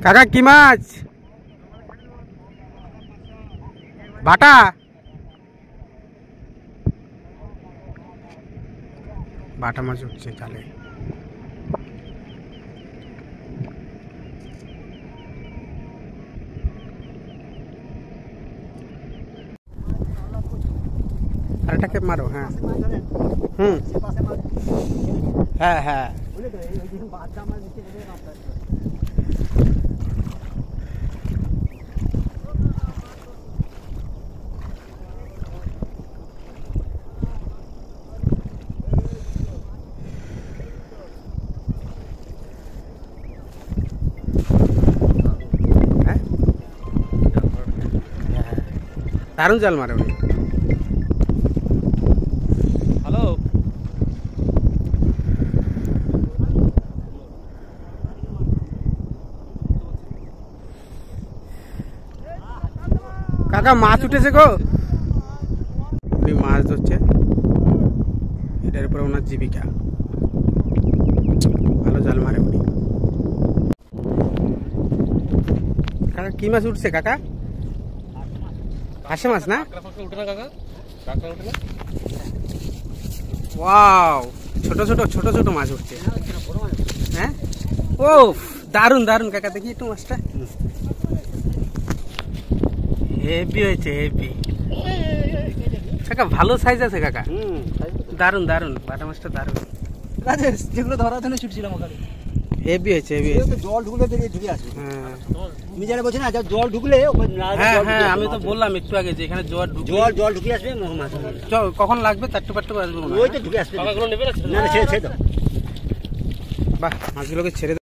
কাকা কি মাছ? বাটা। বাটা মাছ উঠছে জালে। আরেকটাকে মারো। হ্যাঁ হ্যাঁ হ্যাঁ দারুণ জাল মারে উনি। হ্যালো কাকা, মাছ উঠেছে গো। উনি মাছ ধরছে, এটার উপরে ওনার জীবিকা। ভালো জাল মারে উনি। কাকা কি মাছ উঠছে কাকা? হাসে মাছ না? ওয়াও, ছোট ছোট ছোট ছোট মাছ উঠছে। হ্যাঁ, ও দারুন দারুন কাকা, দেখি একটু মাছটা। হেভি হয়েছে, হেভি কাকা, ভালো সাইজ আছে কাকা। দারুন দারুন, বাটা মাছটা দারুন। যেগুলো ধরার জন্য ছুটছিলাম ওখানে, হেভি হয়েছে, হেভি হয়েছে। জল ঢুকলে ঢুকে আসবে। তুমি জানে বলছি না, জল ঢুকলে। হ্যাঁ হ্যাঁ, আমি তো বললাম একটু আগে যে এখানে জল ঢুকে আসবে। কখন লাগবে? চারটে পাট্টু আসবে, ওই তো ঢুকে আসবে। না ছেড়ে দাও। বাহ, মাছগুলোকে ছেড়ে